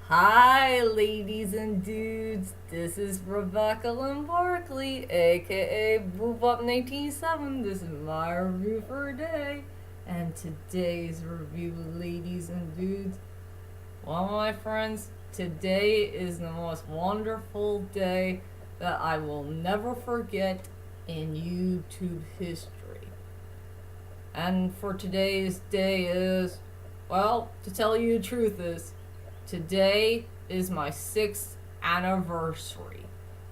Hi, ladies and dudes. This is Rebecca Lynn Barkley, aka Boop 197. This is my review for today. And today's review, ladies and dudes, well, my friends, today is the most wonderful day that I will never forget in YouTube history. And for today's day is, well, to tell you the truth is, today is my 6th anniversary.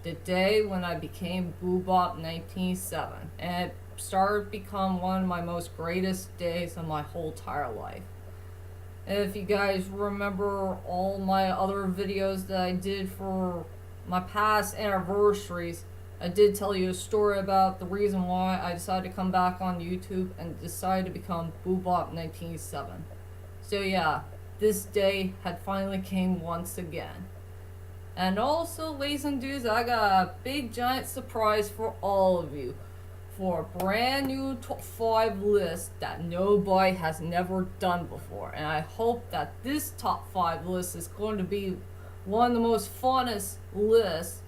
The day when I became Boobop 197. And it started to become one of my most greatest days of my whole entire life. And if you guys remember all my other videos that I did for my past anniversaries, I did tell you a story about the reason why I decided to come back on YouTube and decided to become Boobop 197. So yeah, this day had finally came once again. And also, ladies and dudes, I got a big giant surprise for all of you. For a brand new top 5 list that nobody has never done before. And I hope that this top 5 list is going to be one of the most funnest lists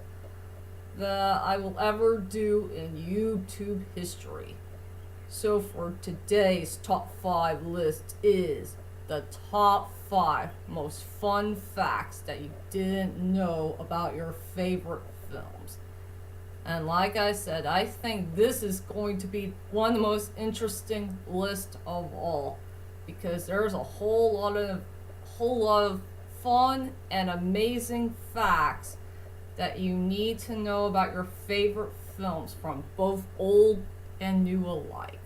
that I will ever do in YouTube history. So for today's top 5 list is the top 5 most fun facts that you didn't know about your favorite films. And like I said, I think this is going to be one of the most interesting lists of all, because there's a whole lot of fun and amazing facts that you need to know about your favorite films from both old and new alike.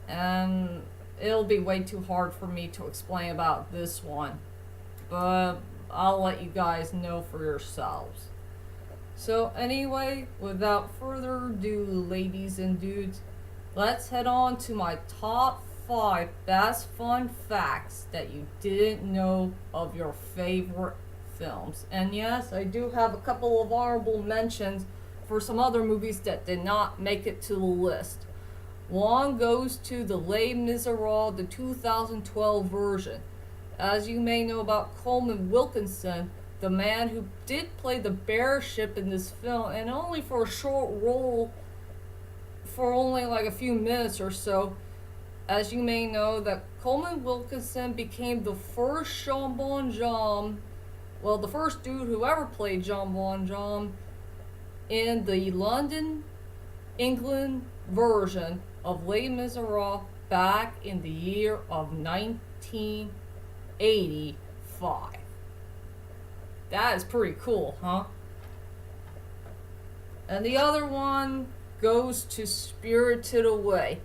And it'll be way too hard for me to explain about this one, but I'll let you guys know for yourselves. So anyway, without further ado, ladies and dudes, let's head on to my top 5 best fun facts that you didn't know of your favorite films. And yes, I do have a couple of honorable mentions for some other movies that did not make it to the list. One goes to the Les Miserables, the 2012 version. As you may know about Coleman Wilkinson, the man who did play the bearship in this film, and only for a short role, for only like a few minutes or so. As you may know, that Coleman Wilkinson became the first Jean Bonhomme, well, the first dude who ever played Jean Bonhomme in the London, England version of Les Miserables back in the year of 1985. That is pretty cool, huh? And the other one goes to Spirited Away,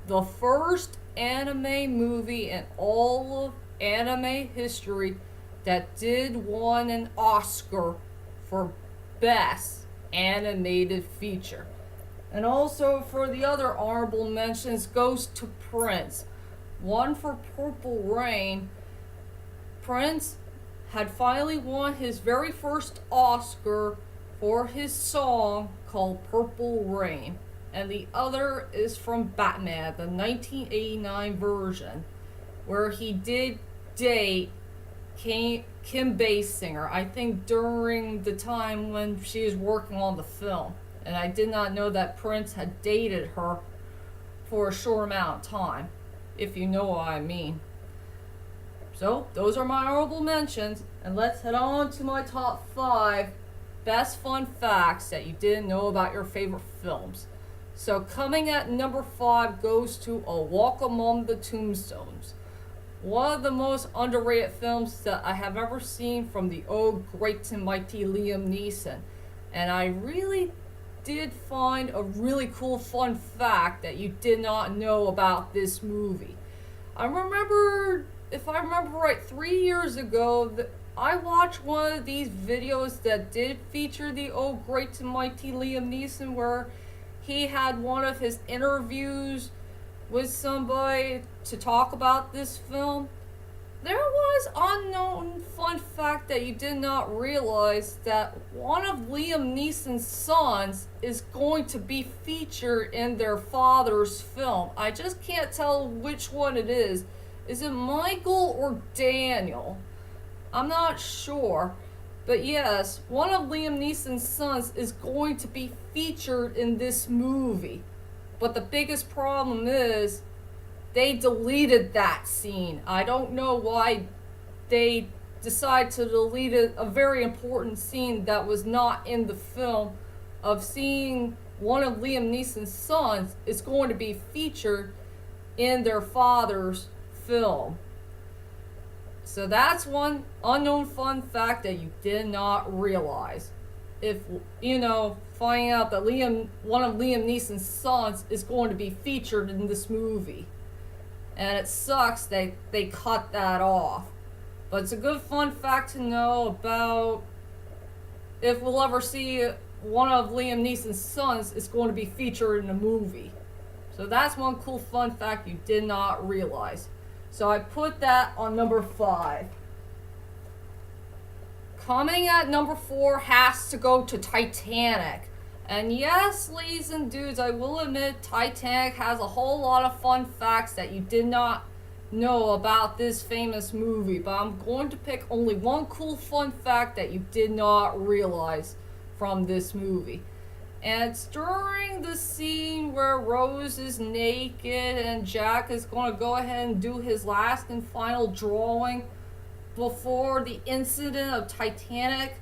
the first anime movie in all of anime history that did won an Oscar for Best Animated Feature. And also for the other honorable mentions goes to Prince. One for Purple Rain. Prince had finally won his very first Oscar for his song called Purple Rain. And the other is from Batman, the 1989 version, where he did date Kim Basinger, I think during the time when she was working on the film. And I did not know that Prince had dated her for a short amount of time, if you know what I mean. So, those are my honorable mentions, and let's head on to my top 5 best fun facts that you didn't know about your favorite films. So, coming at number 5 goes to A Walk Among the Tombstones. One of the most underrated films that I have ever seen from the great and mighty Liam Neeson. And I really did find a really cool fun fact that you did not know about this movie. I remember, if I remember right, 3 years ago, I watched one of these videos that did feature the great and mighty Liam Neeson, where he had one of his interviews with somebody to talk about this film. There was unknown fun fact that you did not realize, that one of Liam Neeson's sons is going to be featured in their father's film. I just can't tell which one it is. Is it Michael or Daniel? I'm not sure. But yes, one of Liam Neeson's sons is going to be featured in this movie. But the biggest problem is they deleted that scene. I don't know why they decided to delete a very important scene that was not in the film of seeing one of Liam Neeson's sons is going to be featured in their father's film. So that's one unknown fun fact that you did not realize. If finding out that one of Liam Neeson's sons is going to be featured in this movie. And it sucks they cut that off. But it's a good fun fact to know about if we'll ever see one of Liam Neeson's sons is going to be featured in a movie. So that's one cool fun fact you did not realize. So I put that on number 5. Coming at number 4 has to go to Titanic. And yes, ladies and dudes, I will admit Titanic has a whole lot of fun facts that you did not know about this famous movie. But I'm going to pick only one cool fun fact that you did not realize from this movie. And it's during the scene where Rose is naked and Jack is going to go ahead and do his last and final drawing before the incident of Titanic.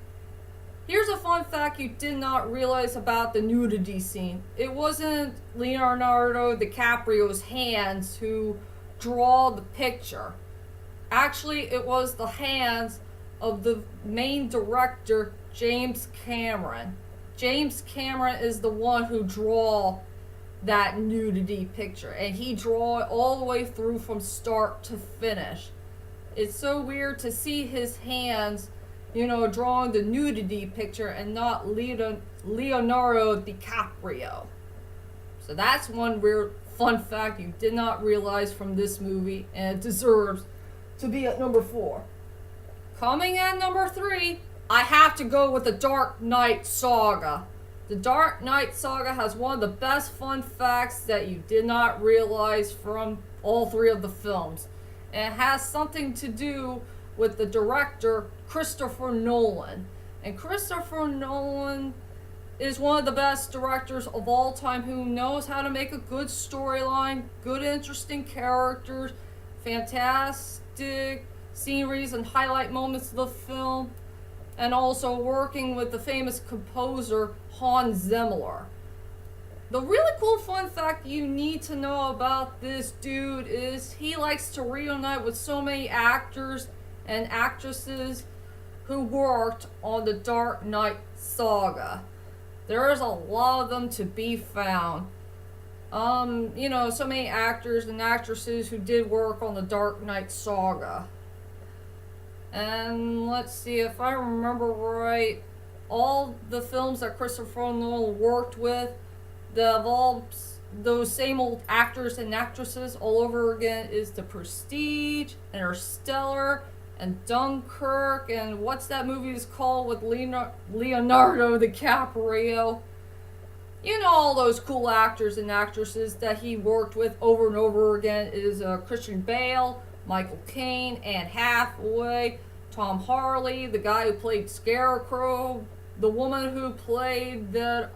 Here's a fun fact you did not realize about the nudity scene. It wasn't Leonardo DiCaprio's hands who draw the picture. Actually, it was the hands of the main director, James Cameron. James Cameron is the one who draw that nudity picture, and he draw it all the way through from start to finish. It's so weird to see his hands, drawing the nudity picture and not Leonardo DiCaprio. So that's one weird fun fact you did not realize from this movie, and it deserves to be at number 4. Coming at number 3, I have to go with the Dark Knight Saga. The Dark Knight Saga has one of the best fun facts that you did not realize from all 3 of the films. And it has something to do with the director, Christopher Nolan. And Christopher Nolan is one of the best directors of all time who knows how to make a good storyline, good interesting characters, fantastic sceneries and highlight moments of the film, and also working with the famous composer Hans Zimmer. The really cool fun fact you need to know about this dude is he likes to reunite with so many actors and actresses who worked on the Dark Knight Saga. There's a lot of them to be found. So many actors and actresses who did work on the Dark Knight Saga. And let's see, if I remember right, all the films that Christopher Nolan worked with, those same old actors and actresses all over again is The Prestige, Interstellar, and Dunkirk, and what's that movie is called with Leonardo DiCaprio. All those cool actors and actresses that he worked with over and over again is Christian Bale, Michael Caine, Anne Hathaway, Tom Harley, the guy who played Scarecrow, the woman who played the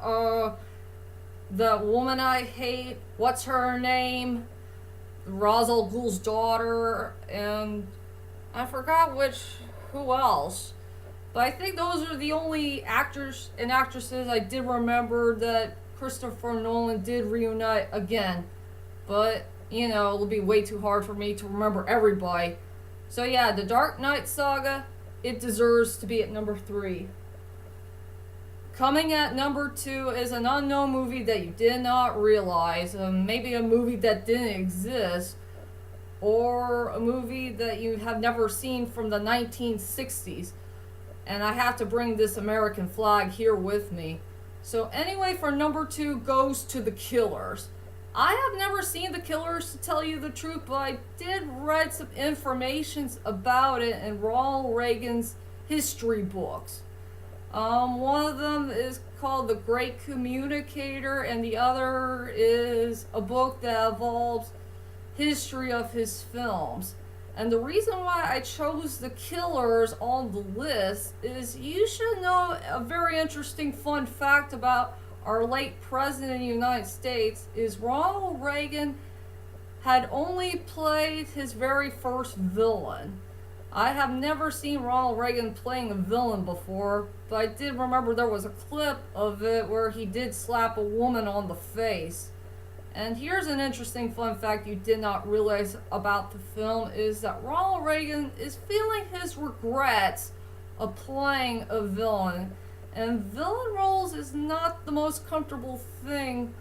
woman I hate, what's her name? Ra's al Ghul's daughter, and I forgot who else. But I think those are the only actors and actresses I did remember that Christopher Nolan did reunite again. But, it'll be way too hard for me to remember everybody. So yeah, the Dark Knight Saga, it deserves to be at number 3. Coming at number 2 is an unknown movie that you did not realize. Maybe a movie that didn't exist. Or a movie that you have never seen from the 1960s. And I have to bring this American flag here with me. So anyway, for number 2 goes to The Killers. I have never seen The Killers, to tell you the truth, but I did read some information about it in Ronald Reagan's history books. One of them is called The Great Communicator, and the other is a book that involves history of his films. And the reason why I chose The Killers on the list is you should know a very interesting fun fact about our late President of the United States is Ronald Reagan had only played his very first villain. I have never seen Ronald Reagan playing a villain before, but I did remember there was a clip of it where he did slap a woman on the face. And here's an interesting fun fact you did not realize about the film is that Ronald Reagan is feeling his regrets of playing a villain. And villain roles is not the most comfortable thing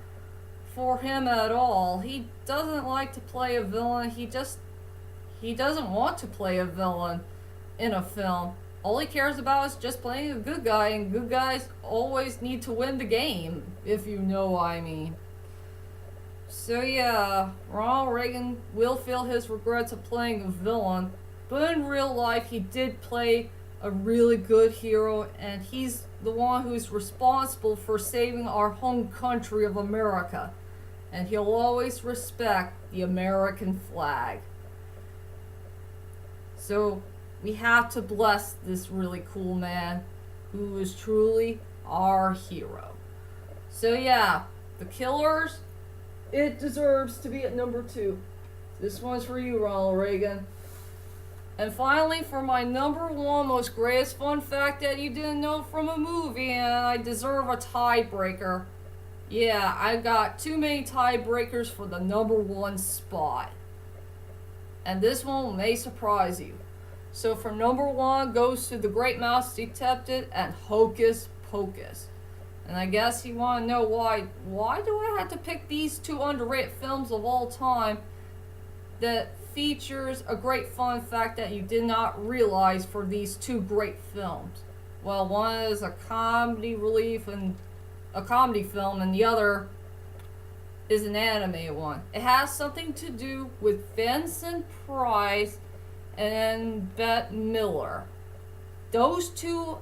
for him at all. He doesn't like to play a villain. He doesn't want to play a villain in a film. All he cares about is just playing a good guy, and good guys always need to win the game, if you know what I mean. So yeah, Ronald Reagan will feel his regrets of playing a villain, but in real life he did play a really good hero, and he's the one who's responsible for saving our home country of America. And he'll always respect the American flag. So we have to bless this really cool man who is truly our hero. So yeah, The Killers, it deserves to be at number 2. This one's for you, Ronald Reagan. And finally, for my number 1 most greatest fun fact that you didn't know from a movie, and I deserve a tiebreaker. Yeah, I got too many tiebreakers for the number 1 spot. And this one may surprise you. So for number 1 goes to The Great Mouse Detective and Hocus Pocus. And I guess you want to know why do I have to pick these 2 underrated films of all time that features a great fun fact that you did not realize for these 2 great films? Well, one is a comedy relief and a comedy film, and the other is an animated one. It has something to do with Vincent Price and Bette Midler. Those 2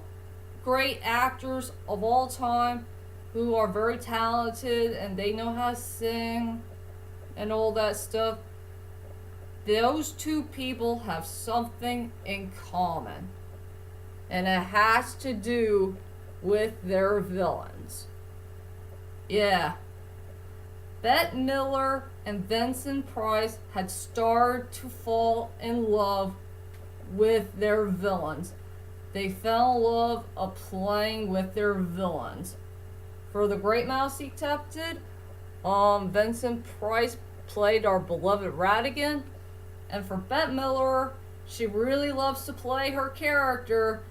great actors of all time who are very talented and they know how to sing and all that stuff. Those 2 people have something in common, and it has to do with their villains. Yeah, Bette Midler and Vincent Price had started to fall in love with their villains. They fell in love of playing with their villains. For The Great Mouse Detective, Vincent Price played our beloved Ratigan, and for Bette Midler, she really loves to play her character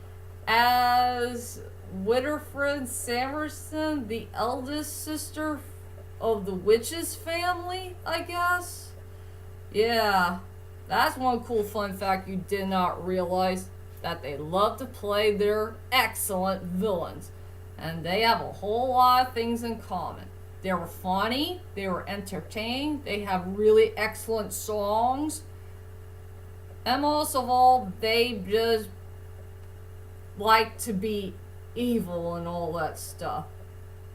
as Winifred Samerson, the eldest sister of the Witches family, I guess. Yeah, that's one cool fun fact you did not realize, that they love to play their excellent villains. And they have a whole lot of things in common. They were funny, they were entertaining, they have really excellent songs, and most of all, they just like to be evil and all that stuff.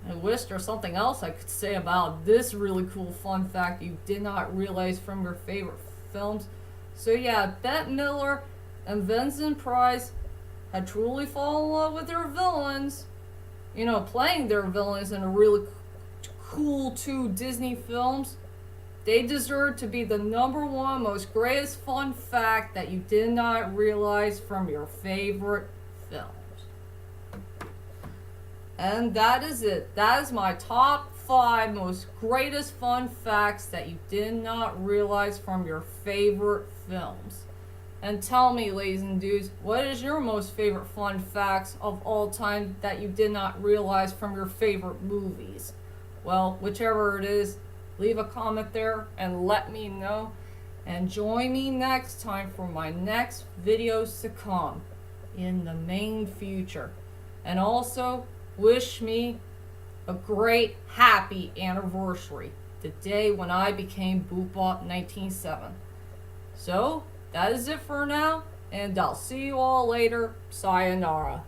I wish there's something else I could say about this really cool fun fact you did not realize from your favorite films. So yeah, Bette Midler and Vincent Price had truly fallen in love with their villains. You know, playing their villains in a really cool 2 Disney films. They deserve to be the number 1 most greatest fun fact that you did not realize from your favorite films. And that is it. That is my top 5 most greatest fun facts that you did not realize from your favorite films. And tell me, ladies and dudes, what is your most favorite fun facts of all time that you did not realize from your favorite movies? Well, whichever it is, leave a comment there and let me know. And join me next time for my next videos to come in the main future. And also, wish me a great happy anniversary, the day when I became Boopbop 197. So, that is it for now, and I'll see you all later. Sayonara.